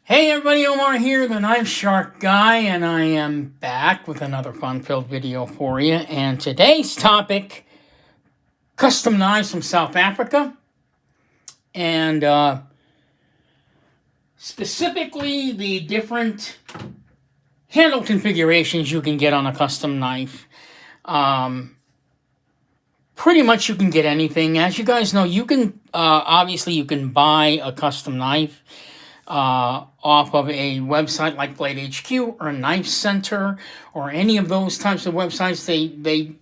Hey everybody, Omar here, the Knife Shark Guy, and I am back with another fun-filled video for you. And today's topic, custom knives from South Africa, and specifically the different handle configurations you can get on a custom knife. Pretty much you can get anything. As you guys know, you can, obviously you can buy a custom knife off of a website like Blade HQ or Knife Center or any of those types of websites. They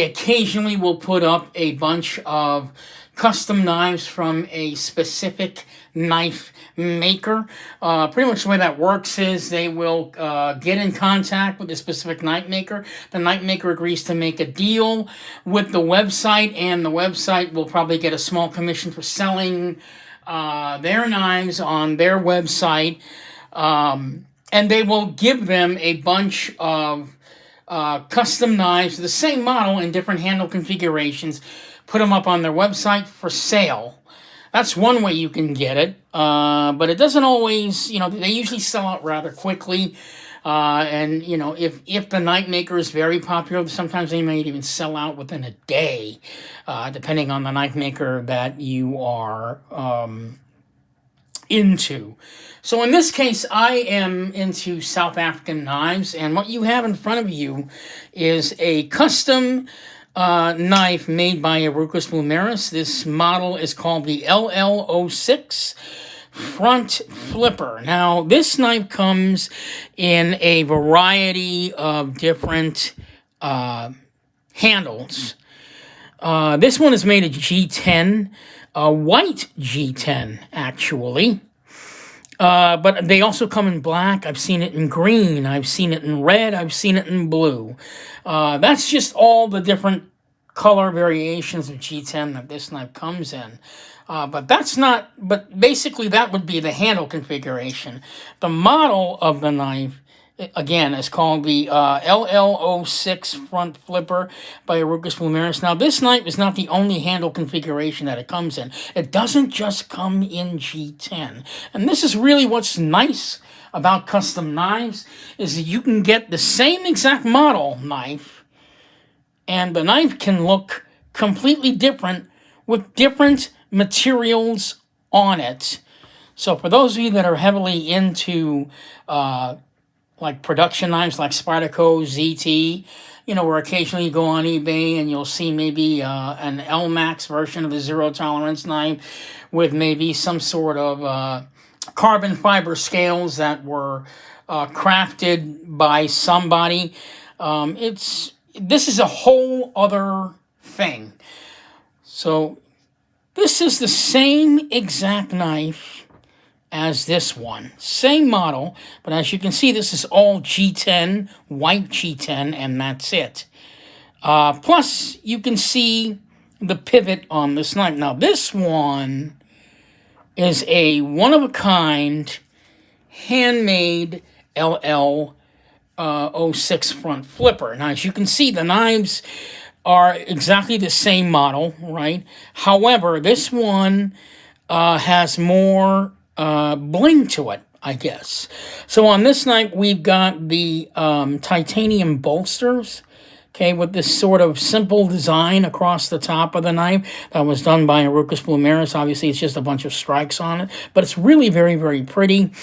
occasionally will put up a bunch of custom knives from a specific knife maker. Pretty much the way that works is they will get in contact with a specific knife maker. The knife maker agrees to make a deal with the website, and the website will probably get a small commission for selling their knives on their website, and they will give them a bunch of custom knives, the same model in different handle configurations, put them up on their website for sale. That's one way you can get it, but it doesn't always, they usually sell out rather quickly. And if the knife maker is very popular, sometimes they might even sell out within a day, depending on the knife maker that you are into. So in this case, I am into South African knives, and what you have in front of you is a custom knife made by a Rukus Blumeris. This model is called the LL06 front flipper. Now, this knife comes in a variety of different handles. This one is made of G10, white G10, actually. But they also come in black. I've seen it in green. I've seen it in red. I've seen it in blue. That's just all the different color variations of G10 that this knife comes in. But basically that would be the handle configuration. The model of the knife, again, is called the LL06 front flipper by Rukus Blumeris. Now, this knife is not the only handle configuration that it comes in. It doesn't just come in G10. And this is really what's nice about custom knives, is that you can get the same exact model knife, and the knife can look completely different with different materials on it. So for those of you that are heavily into like production knives like Spyderco, ZT, where occasionally you go on eBay and you'll see maybe an LMAX version of a zero tolerance knife with maybe some sort of carbon fiber scales that were crafted by somebody. This is a whole other thing. So this is the same exact knife as this one. Same model, but as you can see, this is all G10, white G10, and that's it. Plus, you can see the pivot on this knife. Now, this one is a one-of-a-kind, handmade LL06 front flipper. Now, as you can see, the knives are exactly the same model, right? However, this one has more bling to it, I guess. So on this knife, we've got the titanium bolsters, okay, with this sort of simple design across the top of the knife that was done by a Rukus Blumeris. Obviously, it's just a bunch of strikes on it, but it's really very, very pretty.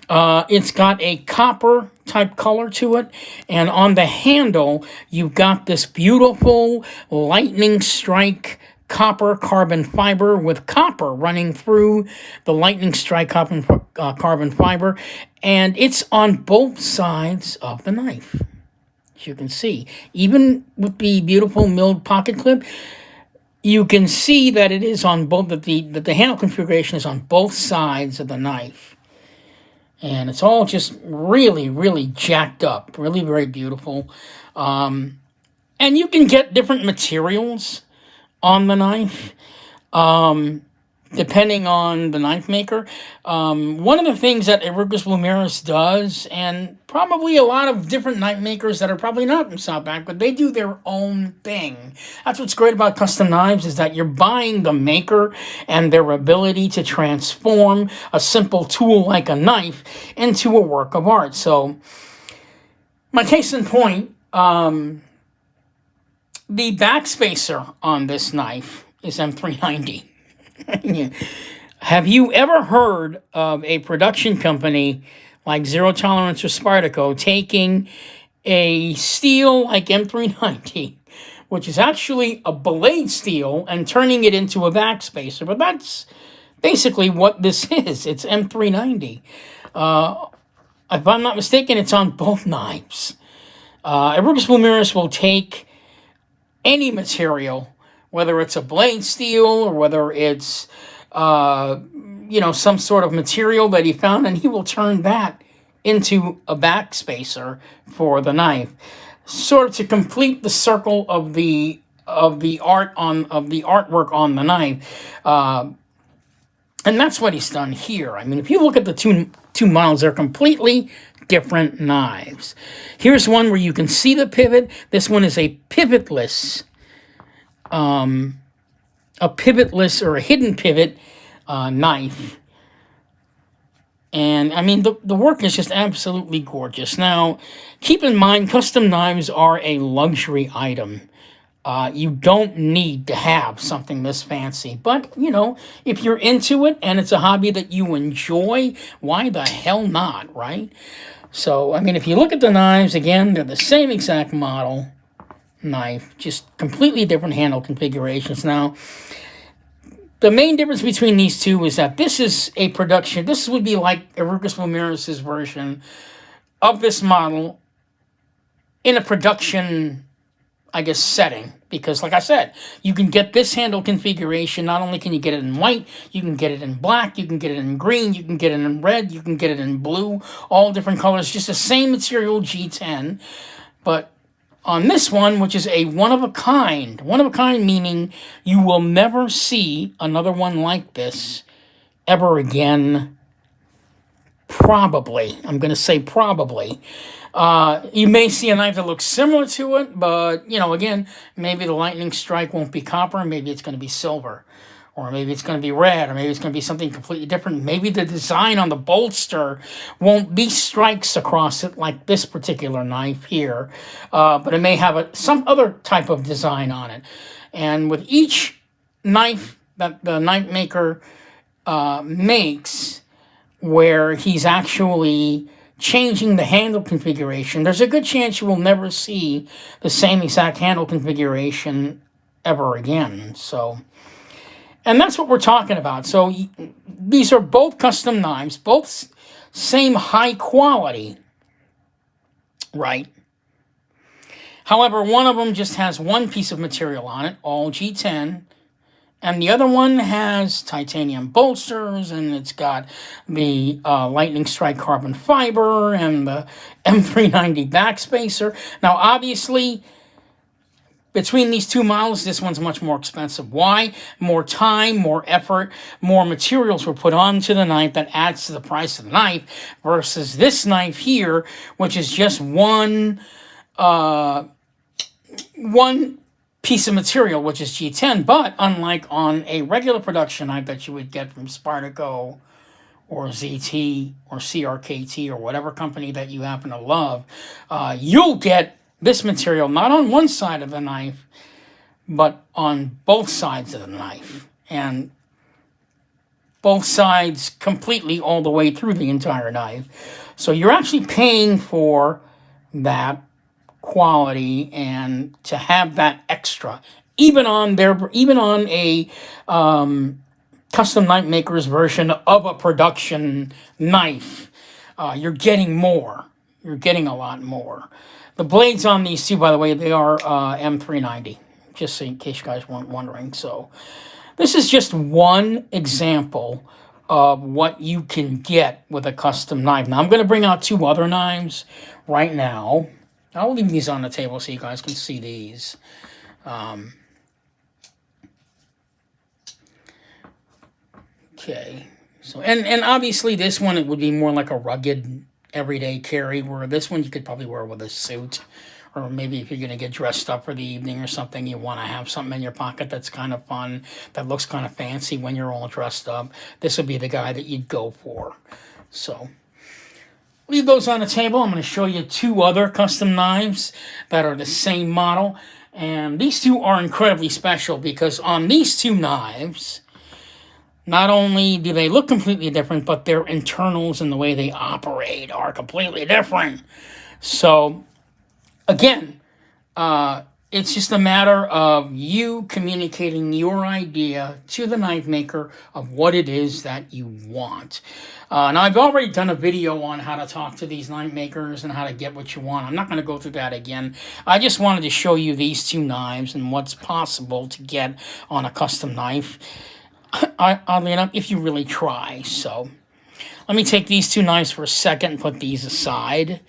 It's got a copper type color to it, and on the handle, you've got this beautiful lightning strike copper carbon fiber with copper running through the lightning strike carbon fiber, and it's on both sides of the knife. As you can see, even with the beautiful milled pocket clip, you can see that it is on both, that the handle configuration is on both sides of the knife. And it's all just really, really jacked up. Really very beautiful. And you can get different materials on the knife. depending on the knife maker. One of the things that Rukus Blumeris does, and probably a lot of different knife makers that are probably not from South Africa, but they do their own thing. That's what's great about custom knives, is that you're buying the maker and their ability to transform a simple tool like a knife into a work of art. So, my case in point, the backspacer on this knife is M390. Have you ever heard of a production company like Zero Tolerance or Spartaco taking a steel like M390, which is actually a blade steel, and turning it into a backspacer? But that's basically what this is. It's M390. If I'm not mistaken, it's on both knives. Rukus Blumeris will take any material, whether it's a blade steel or whether it's, some sort of material that he found, and he will turn that into a backspacer for the knife, sort of to complete the circle of the artwork on the knife. And that's what he's done here. I mean, if you look at the two models, they're completely different knives. Here's one where you can see the pivot. This one is a pivotless or a hidden pivot knife. And I mean, the work is just absolutely gorgeous. Now, keep in mind, custom knives are a luxury item. You don't need to have something this fancy. But, if you're into it and it's a hobby that you enjoy, why the hell not, right? So, I mean, if you look at the knives, again, they're the same exact model knife, just completely different handle configurations. Now, the main difference between these two is that this is a production. This would be like a Rukus Blumeris' version of this model in a production, I guess, setting. Because, like I said, you can get this handle configuration. Not only can you get it in white, you can get it in black, you can get it in green, you can get it in red, you can get it in blue, all different colors. Just the same material, G10. But on this one, which is a one-of-a-kind meaning you will never see another one like this ever again. Probably. I'm going to say probably. You may see a knife that looks similar to it, but, again, maybe the lightning strike won't be copper, maybe it's going to be silver, or maybe it's going to be red, or maybe it's going to be something completely different. Maybe the design on the bolster won't be strikes across it like this particular knife here, but it may have some other type of design on it. And with each knife that the knife maker makes, where he's actually changing the handle configuration, there's a good chance you will never see the same exact handle configuration ever again. So, and that's what we're talking about. So these are both custom knives, both same high quality, right? However, one of them just has one piece of material on it, all G10, and the other one has titanium bolsters, and it's got the lightning strike carbon fiber and the M390 backspacer. Now, obviously, between these two models, this one's much more expensive. Why? More time, more effort, more materials were put onto the knife that adds to the price of the knife, versus this knife here, which is just one piece of material, which is G10. But unlike on a regular production knife that you would get from Spartaco or ZT or CRKT or whatever company that you happen to love, you'll get this material not on one side of the knife, but on both sides of the knife. And both sides completely all the way through the entire knife. So you're actually paying for that quality and to have that extra, even on a custom knife maker's version of a production knife, you're getting more. You're getting a lot more. The blades on these two, by the way, they are M390, just in case you guys weren't wondering. So this is just one example of what you can get with a custom knife. Now I'm going to bring out two other knives right now. I'll leave these on the table so you guys can see these. Okay. So, and obviously this one, it would be more like a rugged everyday carry, where this one you could probably wear with a suit. Or maybe if you're going to get dressed up for the evening or something, you want to have something in your pocket that's kind of fun, that looks kind of fancy when you're all dressed up. This would be the guy that you'd go for. So, leave those on the table. I'm going to show you two other custom knives that are the same model. And these two are incredibly special because on these two knives, not only do they look completely different, but their internals and the way they operate are completely different. So, again, it's just a matter of you communicating your idea to the knife maker of what it is that you want. Now, I've already done a video on how to talk to these knife makers and how to get what you want. I'm not going to go through that again. I just wanted to show you these two knives and what's possible to get on a custom knife. Oddly enough, if you really try. So, let me take these two knives for a second and put these aside.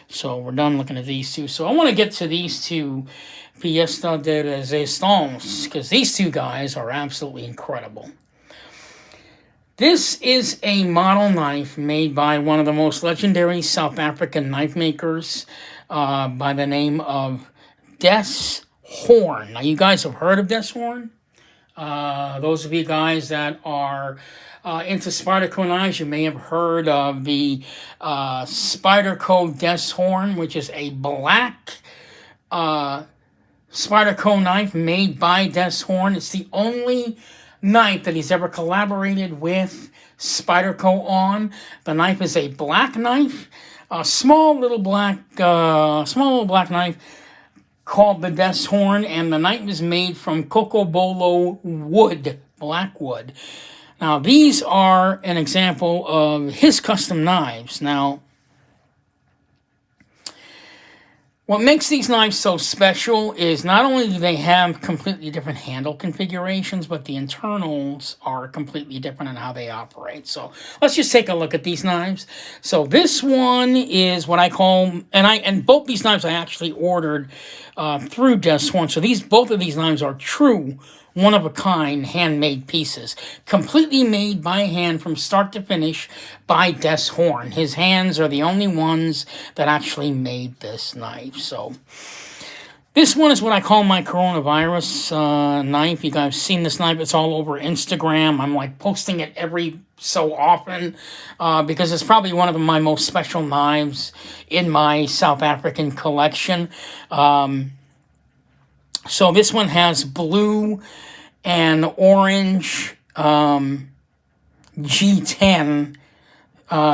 So we're done looking at these two. So I want to get to these two Fiesta de Resistance, because these two guys are absolutely incredible. This is a model knife made by one of the most legendary South African knife makers by the name of Des Hoorn. Now, you guys have heard of Des Hoorn? Those of you guys that are into Spyderco knives, you may have heard of the Spyderco Des Hoorn, which is a black Spyderco knife made by Des Hoorn. It's the only knife that he's ever collaborated with Spyderco on. The knife is a black knife, a small little black knife called the Des Hoorn, and the knife is made from cocobolo wood, black wood. Now, these are an example of his custom knives. Now, what makes these knives so special is not only do they have completely different handle configurations, but the internals are completely different in how they operate. So let's just take a look at these knives. So this one is what I call, and both these knives I actually ordered through Des Hoorn. So both of these knives are true one-of-a-kind handmade pieces, completely made by hand from start to finish by Des Hoorn. His hands are the only ones that actually made this knife. So this one is what I call my coronavirus knife. You guys have seen this knife. It's all over Instagram. I'm like posting it every so often because it's probably one of my most special knives in my South African collection. So this one has blue and orange G10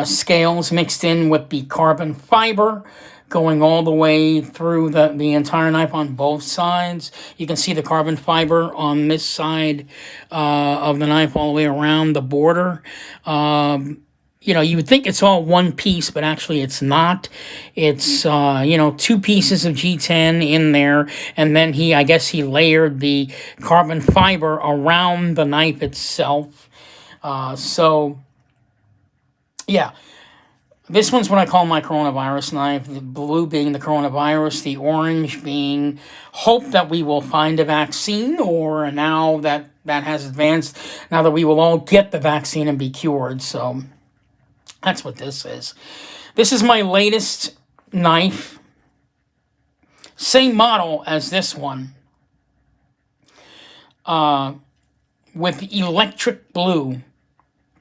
scales mixed in with the carbon fiber going all the way through the entire knife on both sides. You can see the carbon fiber on this side of the knife all the way around the border. You know, you would think it's all one piece, but actually it's not. It's, you know, two pieces of G10 in there, and then I guess he layered the carbon fiber around the knife itself. So, yeah. This one's what I call my coronavirus knife, the blue being the coronavirus, the orange being hope that we will find a vaccine, or now that has advanced, now that we will all get the vaccine and be cured. So that's what this is. This is my latest knife. Same model as this one. With electric blue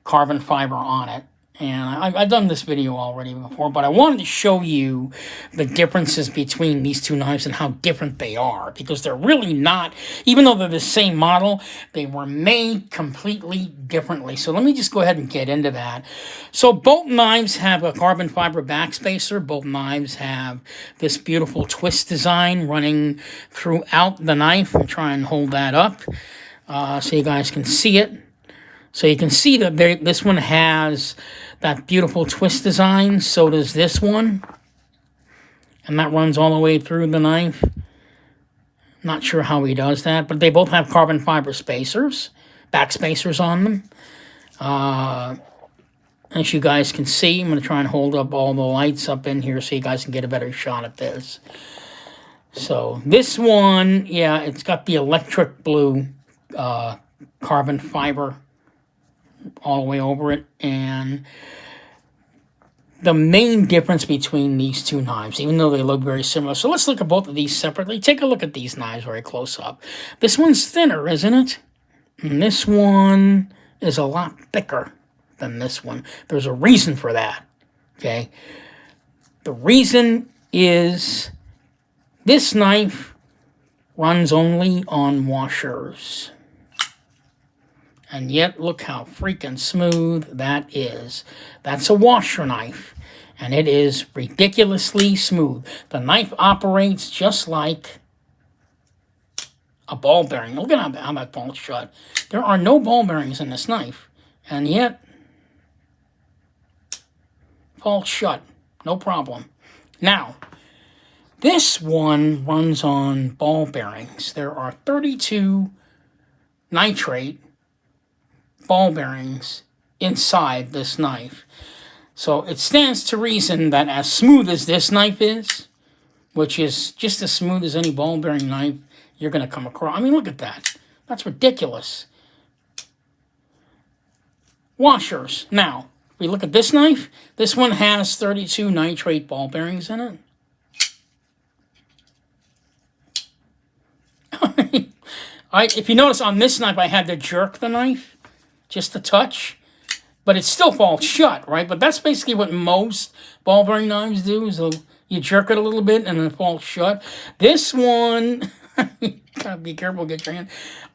carbon fiber on it. And I've done this video already before, but I wanted to show you the differences between these two knives and how different they are, because they're really not, even though they're the same model, they were made completely differently. So let me just go ahead and get into that. So both knives have a carbon fiber backspacer. Both knives have this beautiful twist design running throughout the knife. I'll try and hold that up so you guys can see it. So you can see that this one has that beautiful twist design. So does this one. And that runs all the way through the knife. Not sure how he does that, but they both have carbon fiber spacers, back spacers on them. As you guys can see, I'm going to try and hold up all the lights up in here so you guys can get a better shot at this. So this one, yeah, it's got the electric blue carbon fiber all the way over it. And the main difference between these two knives, even though they look very similar. So let's look at both of these separately. Take a look at these knives very close up. This one's thinner, isn't it? And this one is a lot thicker than this one. There's a reason for that, okay? The reason is this knife runs only on washers. And yet, look how freaking smooth that is. That's a washer knife, and it is ridiculously smooth. The knife operates just like a ball bearing. Look at how that falls shut. There are no ball bearings in this knife, and yet, falls shut. No problem. Now, this one runs on ball bearings. There are 32 nitrate ball bearings inside this knife. So it stands to reason that as smooth as this knife is, which is just as smooth as any ball bearing knife you're going to come across. I mean, look at that. That's ridiculous. Washers. Now, if we look at this knife, this one has 32 nitrate ball bearings in it. If you notice on this knife, I had to jerk the knife just a touch, but it still falls shut, right? But that's basically what most ball bearing knives do, is you jerk it a little bit and then it falls shut. This one, you gotta be careful, get your hand.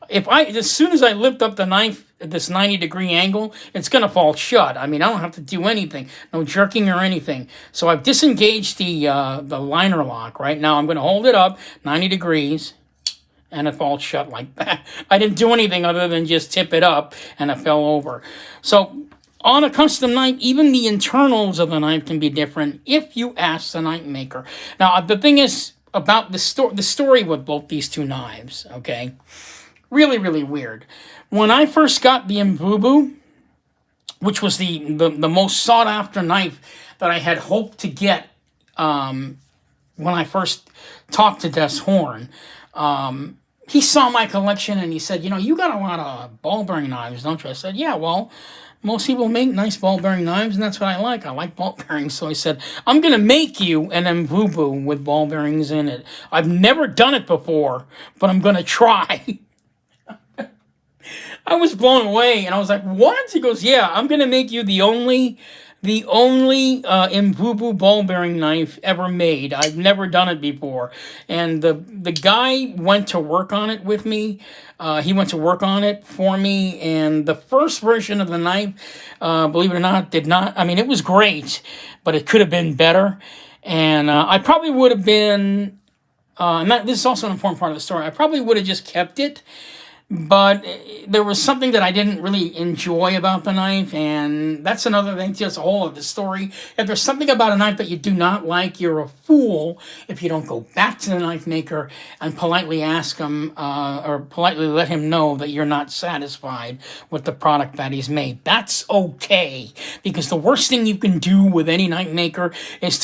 As soon as I lift up the knife at this 90-degree angle, it's gonna fall shut. I mean, I don't have to do anything, no jerking or anything. So I've disengaged the liner lock, right? Now I'm gonna hold it up 90 degrees, and it falls shut like that. I didn't do anything other than just tip it up, and it fell over. So on a custom knife, even the internals of the knife can be different if you ask the knife maker. Now, the thing is about the story with both these two knives, okay? Really, really weird. When I first got the Imvubu, which was the most sought-after knife that I had hoped to get when I first talked to Des Horn, he saw my collection and he said, you got a lot of ball bearing knives, don't you? I said, yeah, well, most people make nice ball bearing knives, and that's what I like. I like ball bearings. So I said, I'm going to make you an Imvubu with ball bearings in it. I've never done it before, but I'm going to try. I was blown away, and I was like, what? He goes, yeah, I'm going to make you the only Imvubu ball bearing knife ever made. I've never done it before. And the guy went to work on it with me. He went to work on it for me. And the first version of the knife, believe it or not, did not. I mean, it was great, but it could have been better. And I probably would have been, this is also an important part of the story, I probably would have just kept it. But there was something that I didn't really enjoy about the knife, and that's another thing, just a whole of the story. If there's something about a knife that you do not like, you're a fool if you don't go back to the knife maker and politely ask him, or politely let him know that you're not satisfied with the product that he's made. That's okay, because the worst thing you can do with any knife maker is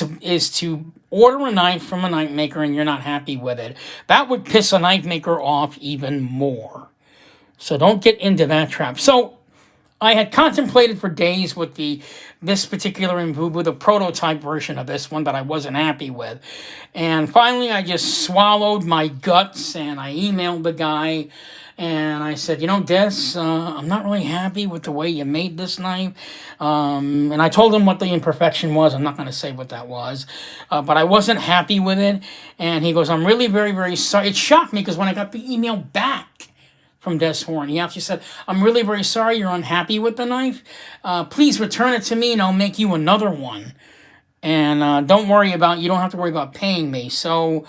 to order a knife from a knife maker and you're not happy with it. That would piss a knife maker off even more. So don't get into that trap. So I had contemplated for days with this particular Imvubu, the prototype version of this one that I wasn't happy with. And finally I just swallowed my guts and I emailed the guy and I said, Des, I'm not really happy with the way you made this knife. And I told him what the imperfection was. I'm not going to say what that was. But I wasn't happy with it. And he goes, I'm really very, very sorry. It shocked me because when I got the email back from Des Horn, he actually said, I'm really very sorry you're unhappy with the knife. Please return it to me and I'll make you another one. And you don't have to worry about paying me. So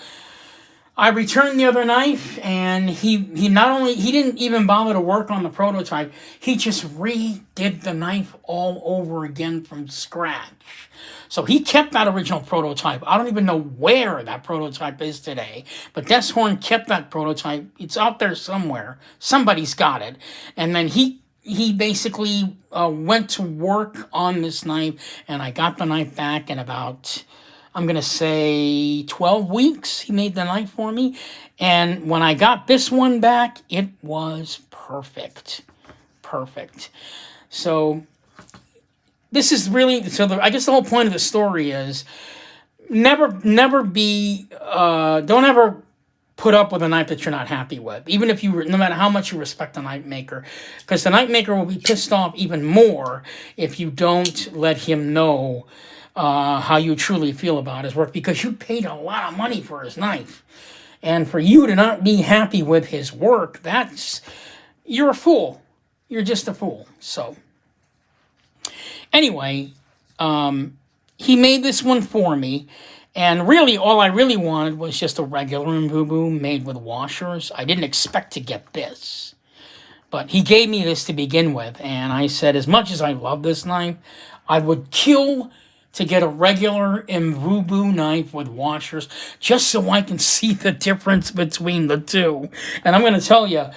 I returned the other knife, and he didn't even bother to work on the prototype. He just redid the knife all over again from scratch. So he kept that original prototype. I don't even know where that prototype is today, but Des Horn kept that prototype. It's out there somewhere. Somebody's got it. And then he basically went to work on this knife, and I got the knife back in about, I'm going to say 12 weeks. He made the knife for me. And when I got this one back, it was perfect. Perfect. So this is really, so I guess the whole point of the story is never be, don't ever put up with a knife that you're not happy with, even if you, no matter how much you respect the knife maker, because the knife maker will be pissed off even more if you don't let him know how you truly feel about his work, because you paid a lot of money for his knife. And for you to not be happy with his work, you're a fool. You're just a fool. So, anyway, he made this one for me. And really, all I really wanted was just a regular Imbubu made with washers. I didn't expect to get this. But he gave me this to begin with. And I said, as much as I love this knife, I would kill to get a regular Imbubu knife with washers just so I can see the difference between the two. And I'm going to tell you,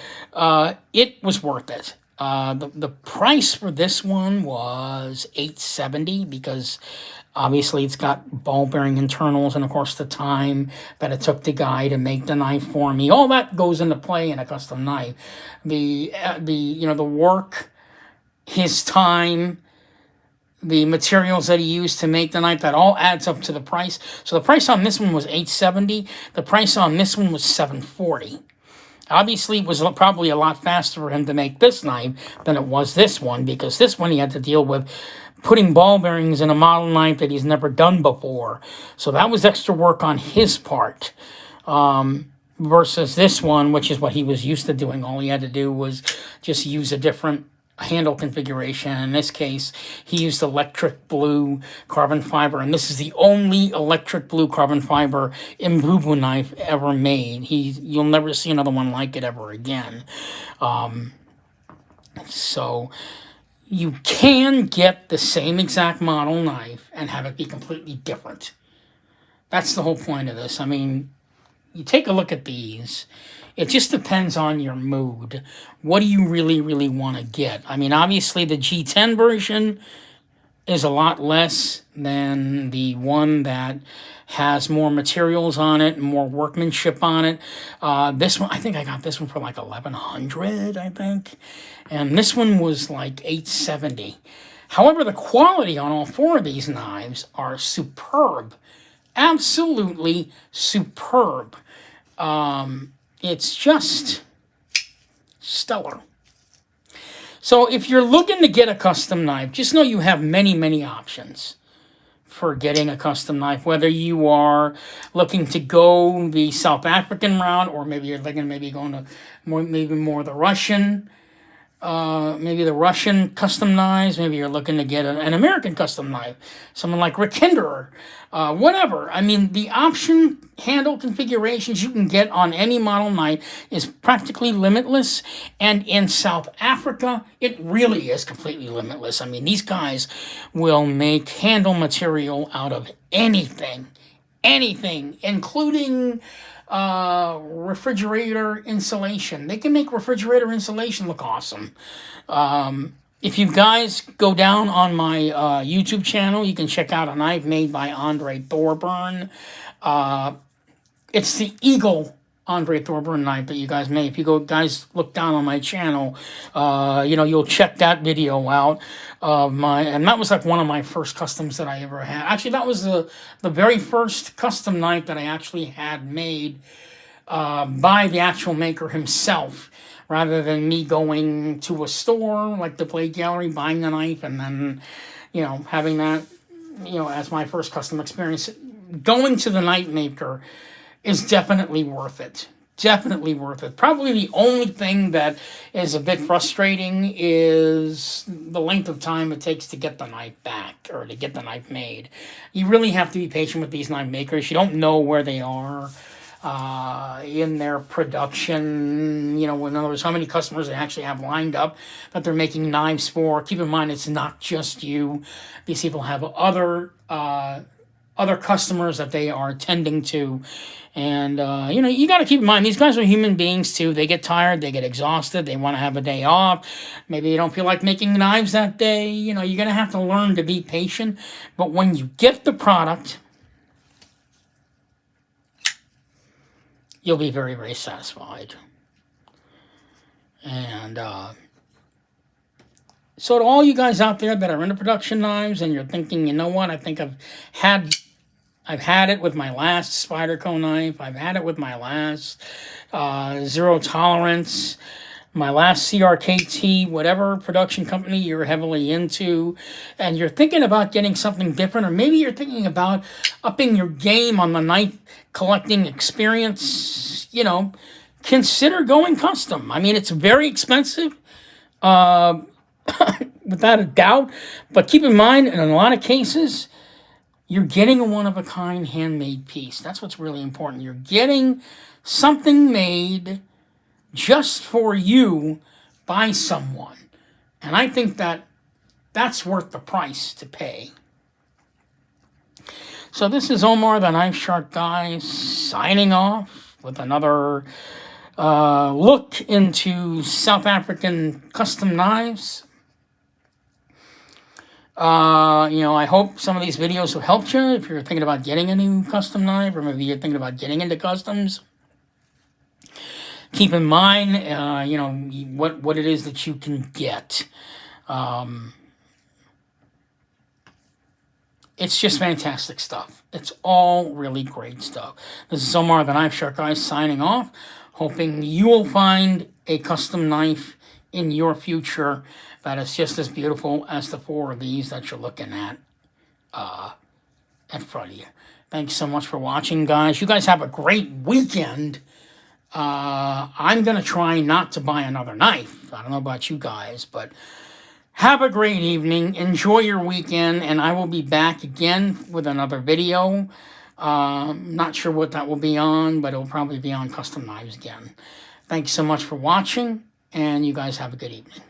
it was worth it. The price for this one was $870 because obviously it's got ball bearing internals, and of course the time that it took the guy to make the knife for me. All that goes into play in a custom knife. The work, his time, the materials that he used to make the knife, that all adds up to the price. So the price on this one was $870. The price on this one was $740. Obviously, it was probably a lot faster for him to make this knife than it was this one, because this one he had to deal with putting ball bearings in a model knife that he's never done before. So that was extra work on his part. Versus this one, which is what he was used to doing. All he had to do was just use a different handle configuration. In this case, he used electric blue carbon fiber, and this is the only electric blue carbon fiber Imbubu knife ever made. You'll never see another one like it ever again. So you can get the same exact model knife and have it be completely different. That's the whole point of this. I mean, you take a look at these. It just depends on your mood. What do you really, really want to get? I mean, obviously the G10 version is a lot less than the one that has more materials on it and more workmanship on it. This one, I think I got this one for like $1,100, I think. And this one was like $870. However, the quality on all four of these knives are superb. Absolutely superb. It's just stellar. So if you're looking to get a custom knife, just know you have many, many options for getting a custom knife, whether you are looking to go the South African route, or maybe you're looking maybe going to more the Russian, maybe the Russian custom knives. Maybe you're looking to get an American custom knife, someone like Rick Hinderer, whatever. I mean, the option handle configurations you can get on any model knife is practically limitless. And in South Africa, it really is completely limitless. I mean, these guys will make handle material out of anything, including refrigerator insulation. They can make refrigerator insulation look awesome. If you guys go down on my YouTube channel, you can check out a knife made by Andre Thorburn. It's the Eagle Andre Thorburn knife that you guys made. If you guys look down on my channel, you'll check that video out of and that was like one of my first customs that I ever had. Actually, that was the very first custom knife that I actually had made by the actual maker himself, rather than me going to a store like the Blade Gallery, buying the knife, and then, having that, as my first custom experience. Going to the knife maker is definitely worth it. Definitely worth it. Probably the only thing that is a bit frustrating is the length of time it takes to get the knife back, or to get the knife made. You really have to be patient with these knife makers. You don't know where they are in their production. In other words, how many customers they actually have lined up that they're making knives for. Keep in mind, it's not just you. These people have other customers that they are tending to. And, you got to keep in mind, these guys are human beings too. They get tired, they get exhausted, they want to have a day off. Maybe they don't feel like making knives that day. You're going to have to learn to be patient. But when you get the product, you'll be very, very satisfied. And So to all you guys out there that are into production knives and you're thinking, you know what, I think I've had it with my last Spyderco knife. I've had it with my last Zero Tolerance, my last CRKT, whatever production company you're heavily into, and you're thinking about getting something different, or maybe you're thinking about upping your game on the knife collecting experience, you know, consider going custom. I mean, it's very expensive, without a doubt, but keep in mind, in a lot of cases, you're getting a one-of-a-kind handmade piece. That's what's really important. You're getting something made just for you by someone. And I think that that's worth the price to pay. So this is Omar, the Knife Shark Guy, signing off with another look into South African custom knives. You know, I hope some of these videos have helped you if you're thinking about getting a new custom knife, or maybe you're thinking about getting into customs. Keep in mind, you know, what it is that you can get. It's just fantastic stuff. It's all really great stuff. This is Omar, the Knife Shark Guy, signing off, hoping you will find a custom knife in your future that is just as beautiful as the 4 of these that you're looking at in front of you. Thanks so much for watching, guys. You guys have a great weekend. I'm going to try not to buy another knife. I don't know about you guys, but have a great evening. Enjoy your weekend, and I will be back again with another video. Not sure what that will be on, but it will probably be on custom knives again. Thanks so much for watching, and you guys have a good evening.